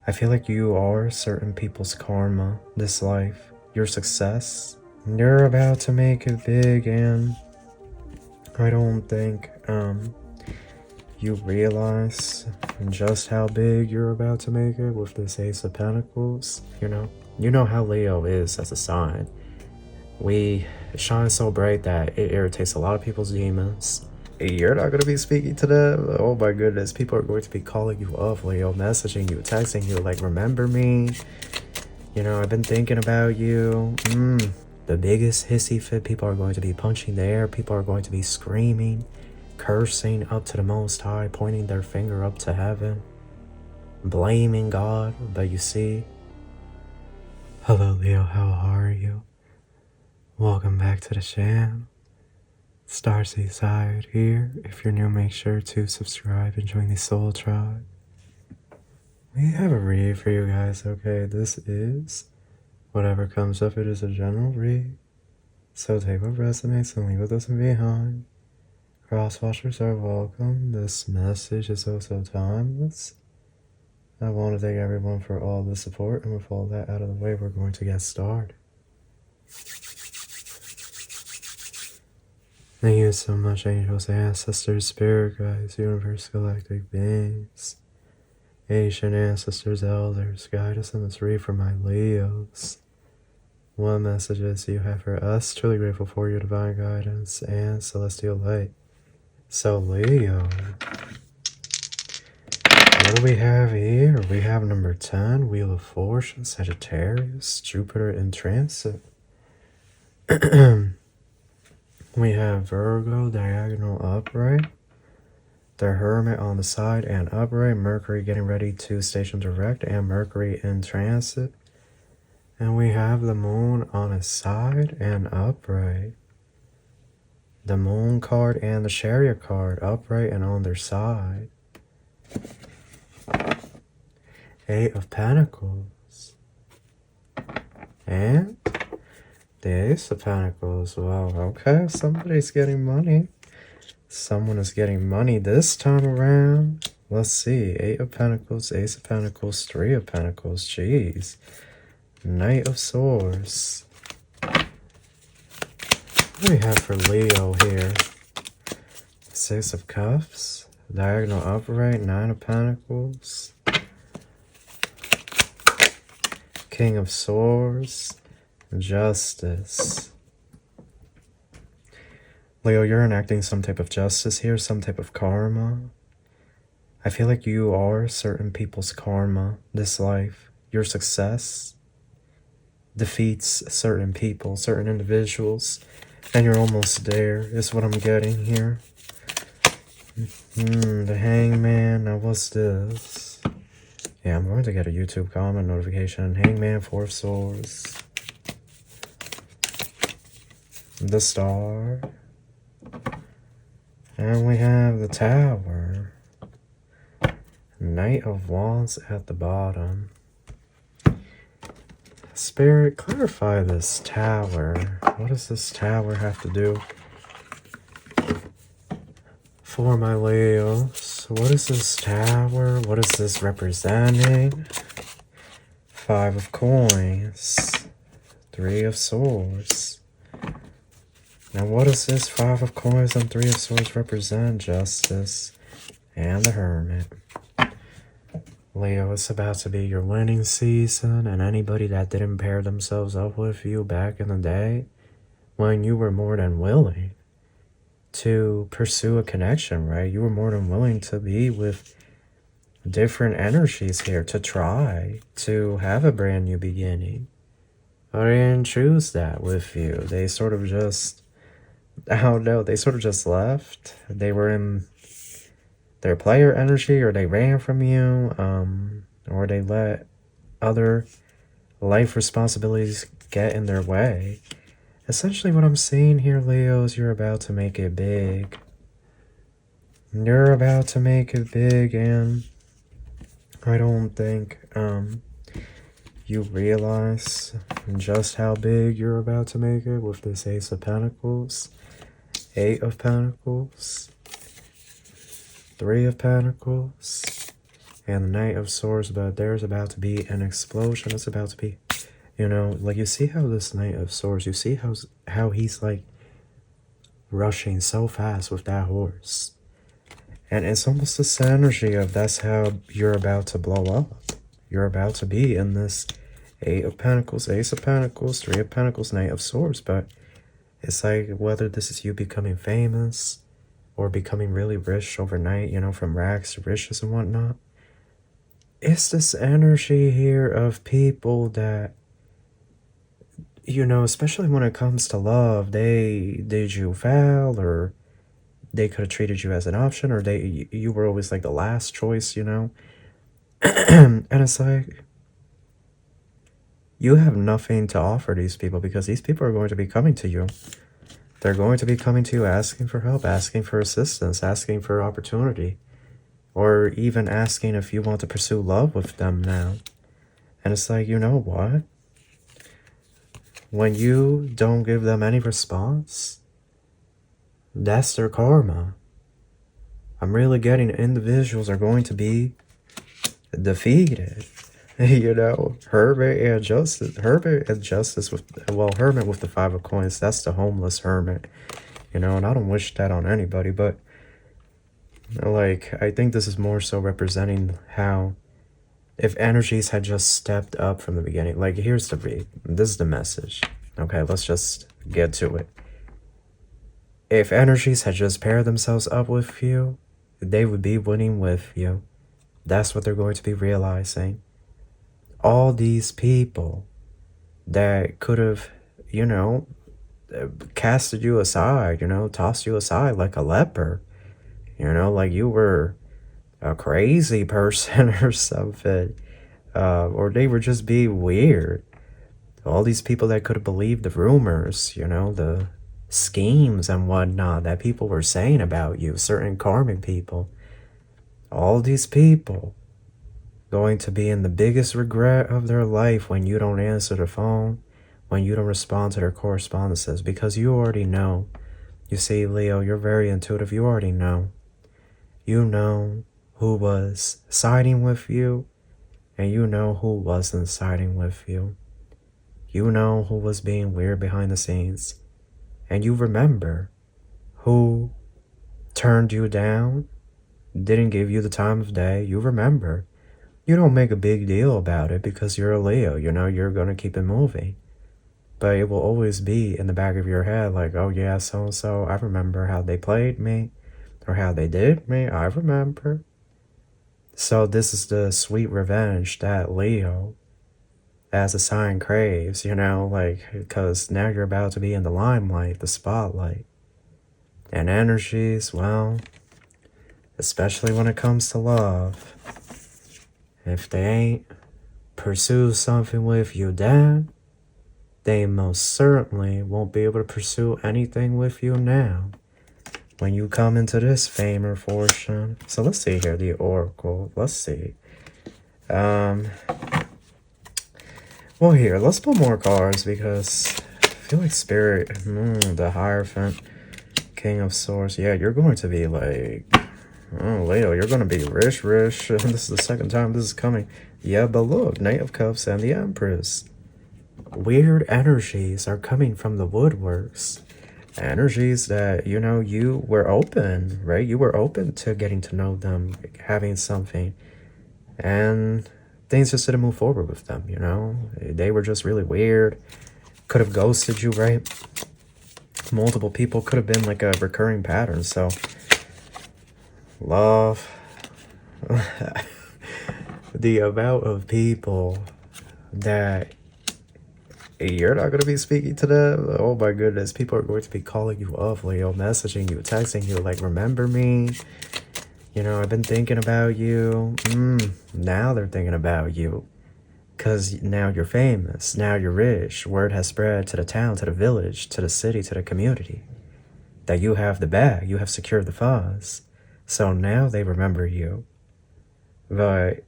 I feel like you are certain people's karma, this life, your success. You're about to make it big, and I don't think you realize just how big you're about to make it with this Ace of Pentacles. You know how Leo is as a sign. We shine so bright that it irritates a lot of people's demons. You're not going to be speaking to them. Oh my goodness, people are going to be calling you up, Leo, messaging you, texting you, like, remember me? I've been thinking about you. The biggest hissy fit. People are going to be punching the air. People are going to be screaming, cursing up to the Most High, pointing their finger up to heaven, blaming God. But you see, hello Leo, how are you? Welcome back to the channel. Starseed Tarot here. If you're new, make sure to subscribe and join the Soul Tribe. We have a read for you guys, okay? This is whatever comes up. It is a general read, so take what resonates and leave what doesn't behind. Crosswatchers are welcome. This message is also timeless. I want to thank everyone for all the support, and with all that out of the way, we're going to get started. Thank you so much, angels, ancestors, spirit guides, universe, galactic beings, ancient ancestors, elders. Guide us in this read for my Leos. What messages do you have for us? Truly grateful for your divine guidance and celestial light. So, Leo, what do we have here? We have number 10, Wheel of Fortune, Sagittarius, Jupiter in transit. We have Virgo, diagonal upright, the Hermit on the side and upright, Mercury getting ready to station direct, and Mercury in transit. And we have the Moon on its side and upright. The Moon card and the Chariot card upright and on their side. Eight of Pentacles. And the Ace of Pentacles. Wow, okay, somebody's getting money. Someone is getting money this time around. Let's see. Eight of Pentacles, Ace of Pentacles, Three of Pentacles. Jeez. Knight of Swords. What do we have for Leo here? Six of Cups. Diagonal upright, Nine of Pentacles. King of Swords. Justice. Leo, you're enacting some type of justice here, some type of karma. I feel like you are certain people's karma, this life. Your success defeats certain people, certain individuals, and you're almost there, is what I'm getting here. The Hangman. Now what's this? Yeah, I'm going to get a YouTube comment notification. Hangman, Four of Swords. The Star. And we have the Tower. Knight of Wands at the bottom. Spirit, clarify this Tower. What does this Tower have to do for my Leos? What is this Tower? What is this representing? Five of Coins. Three of Swords. Now what does this Five of Coins and Three of Swords represent? Justice and the Hermit. Leo, it's about to be your winning season, and anybody that didn't pair themselves up with you back in the day, when you were more than willing to pursue a connection, right? You were more than willing to be with different energies here, to try to have a brand new beginning. But they didn't choose that with you. They sort of just, I don't know, they sort of just left. They were in their player energy, or they ran from you, or they let other life responsibilities get in their way. Essentially what I'm seeing here, Leo, is you're about to make it big. You're about to make it big, and I don't think you realize just how big you're about to make it with this Ace of Pentacles, Eight of Pentacles, Three of Pentacles, and the Knight of Swords, but there's about to be an explosion. It's about to be, you know, like, you see how this Knight of Swords, you see how he's like rushing so fast with that horse. And it's almost this energy of that's how you're about to blow up. You're about to be in this Eight of Pentacles, Ace of Pentacles, Three of Pentacles, Knight of Swords. But it's like whether this is you becoming famous or becoming really rich overnight, you know, from rags to riches and whatnot. It's this energy here of people that, you know, especially when it comes to love, they did you foul, or they could have treated you as an option, or you were always like the last choice, you know. And it's like, you have nothing to offer these people, because these people are going to be coming to you. They're going to be coming to you asking for help, asking for assistance, asking for opportunity, or even asking if you want to pursue love with them now. And it's like, you know what? When you don't give them any response, that's their karma. I'm really getting individuals are going to be defeated. You know, Hermit and Justice with, well, Hermit with the Five of Coins, that's the homeless hermit. You know, and I don't wish that on anybody, but like, I think this is more so representing how if energies had just stepped up from the beginning. Like, here's the read. This is the message. Okay, let's just get to it. If energies had just paired themselves up with you, they would be winning with you. That's what they're going to be realizing. All these people that could have, you know, casted you aside, you know, tossed you aside like a leper, you know, like you were a crazy person or something, or they were just being weird. All these people that could have believed the rumors, you know, the schemes and whatnot that people were saying about you, certain karmic people, all these people going to be in the biggest regret of their life when you don't answer the phone, when you don't respond to their correspondences, because you already know. You see, Leo, you're very intuitive. You already know. You know who was siding with you, and you know who wasn't siding with you. You know who was being weird behind the scenes, and you remember who turned you down, didn't give you the time of day. You remember. You don't make a big deal about it because you're a Leo, you know, you're going to keep it moving. But it will always be in the back of your head like, oh yeah, so-and-so, I remember how they played me or how they did me, I remember. So this is the sweet revenge that Leo, as a sign, craves, you know, like, because now you're about to be in the limelight, the spotlight. And energies, well, especially when it comes to love, if they ain't pursue something with you then, they most certainly won't be able to pursue anything with you now when you come into this fame or fortune. So let's see here, the Oracle. Let's see. Well, here, let's pull more cards because I feel like Spirit, the Hierophant, King of Swords. Yeah, you're going to be like, oh, Leo, you're going to be rich. This is the second time this is coming. Yeah, but look, Knight of Cups and the Empress. Weird energies are coming from the woodworks. Energies that, you know, you were open, right? You were open to getting to know them, having something. And things just didn't move forward with them, you know? They were just really weird. Could have ghosted you, right? Multiple people, could have been like a recurring pattern, so... Love. The amount of people that you're not going to be speaking to them. Oh my goodness. People are going to be calling you up, Leo, messaging you, texting you, like, remember me? You know, I've been thinking about you. Now they're thinking about you. Because now you're famous. Now you're rich. Word has spread to the town, to the village, to the city, to the community. That you have the bag. You have secured the funds. So now they remember you. But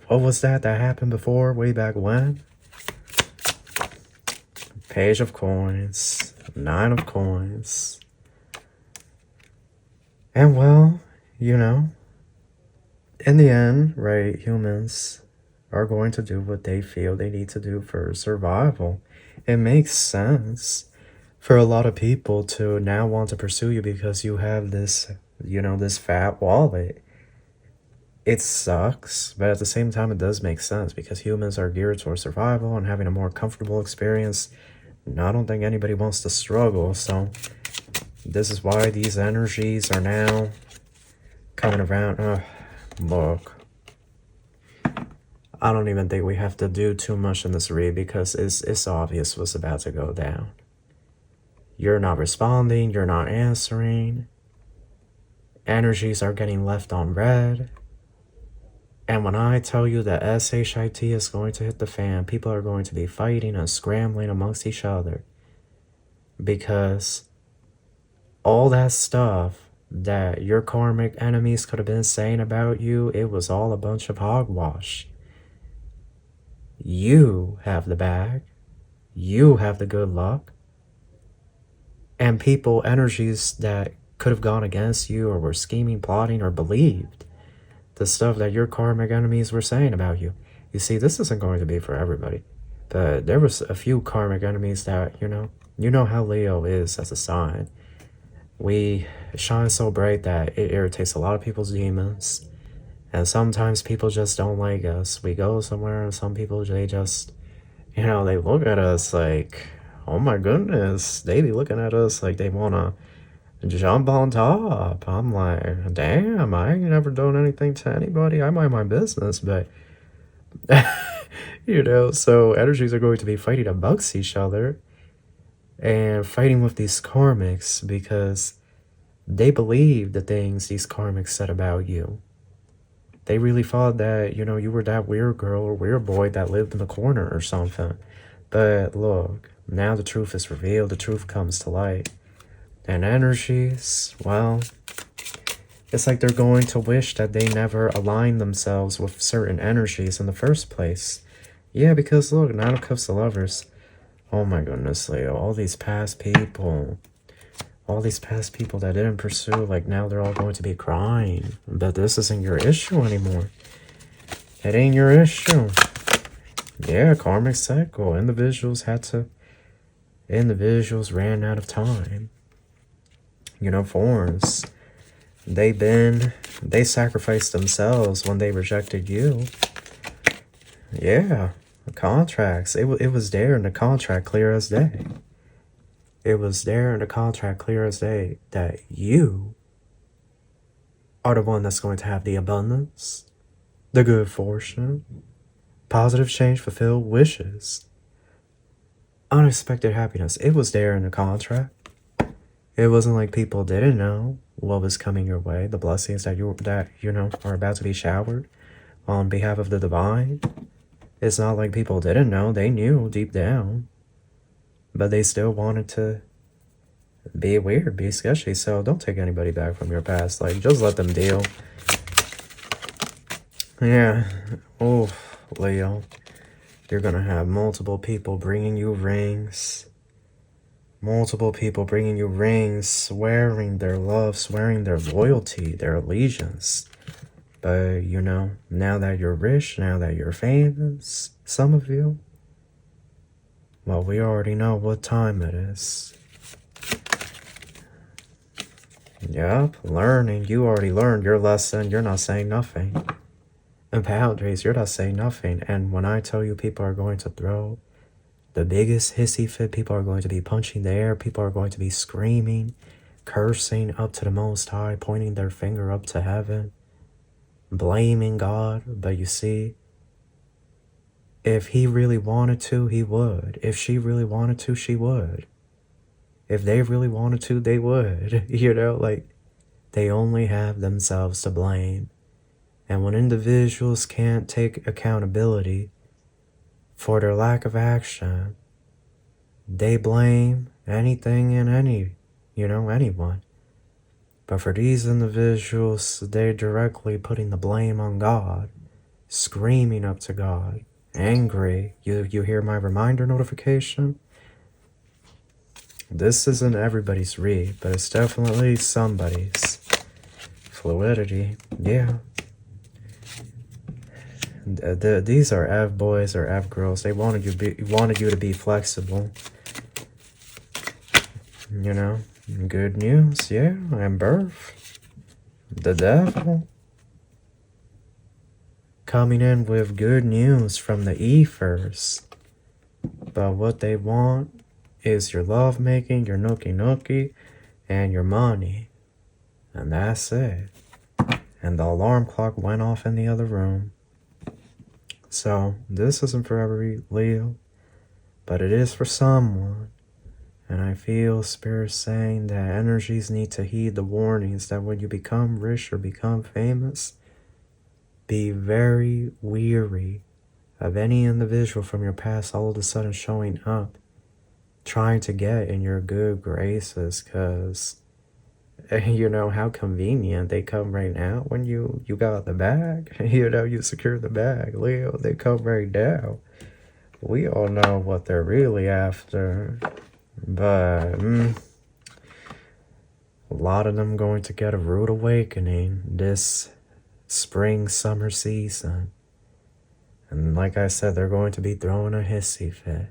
what was that happened before, way back when? Page of Coins. Nine of Coins. And well, you know, in the end, right, humans are going to do what they feel they need to do for survival. It makes sense for a lot of people to now want to pursue you because you have this, you know, this fat wallet. It sucks, but at the same time, it does make sense because humans are geared towards survival and having a more comfortable experience. And I don't think anybody wants to struggle, so this is why these energies are now coming around. Look, I don't even think we have to do too much in this read because it's obvious what's about to go down. You're not responding, you're not answering. Energies are getting left on red. And when I tell you that SHIT is going to hit the fan, people are going to be fighting and scrambling amongst each other. Because all that stuff that your karmic enemies could have been saying about you, it was all a bunch of hogwash. You have the bag. You have the good luck. And people, energies that could have gone against you or were scheming, plotting, or believed the stuff that your karmic enemies were saying about you. You see, this isn't going to be for everybody. But there was a few karmic enemies that, you know how Leo is as a sign. We shine so bright that it irritates a lot of people's demons. And sometimes people just don't like us. We go somewhere and some people, they just, they look at us like, oh my goodness. They be looking at us like they want to jump on top. I'm like, damn, I ain't never done anything to anybody. I mind my business, but, so energies are going to be fighting amongst each other and fighting with these karmics because they believe the things these karmics said about you. They really thought that, you were that weird girl or weird boy that lived in the corner or something. But look, now the truth is revealed, the truth comes to light. And energies, well, it's like they're going to wish that they never aligned themselves with certain energies in the first place. Yeah, because look, Nine of Cups of Lovers. Oh my goodness, Leo, all these past people that didn't pursue, like now they're all going to be crying. But this isn't your issue anymore. It ain't your issue. Yeah, karmic cycle. Individuals ran out of time. Forms. They sacrificed themselves when they rejected you. Yeah, the contracts. It was there in the contract, clear as day. It was there in the contract, clear as day, that you are the one that's going to have the abundance, the good fortune, positive change, fulfilled wishes, unexpected happiness. It was there in the contract. It wasn't like people didn't know what was coming your way, the blessings that are about to be showered on behalf of the divine. It's not like people didn't know. They knew deep down. But they still wanted to be weird, be sketchy. So don't take anybody back from your past. Like, just let them deal. Yeah. Oh, Leo. You're gonna have multiple people bringing you rings. Multiple people bringing you rings, swearing their love, swearing their loyalty, their allegiance. But, now that you're rich, now that you're famous, some of you, well, we already know what time it is. Yup, learning. You already learned your lesson. You're not saying nothing. And boundaries, you're not saying nothing. And when I tell you people are going to throw the biggest hissy fit, people are going to be punching the air, people are going to be screaming, cursing up to the Most High, pointing their finger up to heaven, blaming God. But you see, if he really wanted to, he would. If she really wanted to, she would. If they really wanted to, they would. They only have themselves to blame. And when individuals can't take accountability for their lack of action, they blame anything and anyone. But for these individuals, they're directly putting the blame on God, screaming up to God, angry. You hear my reminder notification? This isn't everybody's read, but it's definitely somebody's. Fluidity, yeah. These are F boys or F girls. They wanted you to be flexible. You know, good news, yeah, and birth. The devil. Coming in with good news from the ethers. But what they want is your lovemaking, your nookie, and your money. And that's it. And the alarm clock went off in the other room. So, this isn't for every Leo, but it is for someone. And I feel Spirit saying that energies need to heed the warnings that when you become rich or become famous, be very weary of any individual from your past all of a sudden showing up, trying to get in your good graces, because you know how convenient they come right now when you got the bag. You know, you secure the bag, Leo, they come right now. We all know what they're really after, but a lot of them going to get a rude awakening this spring summer season. And like I said, they're going to be throwing a hissy fit,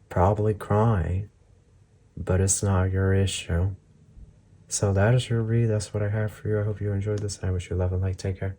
probably crying, but it's not your issue. So that is your read. That's what I have for you. I hope you enjoyed this, and I wish you love and light. Take care.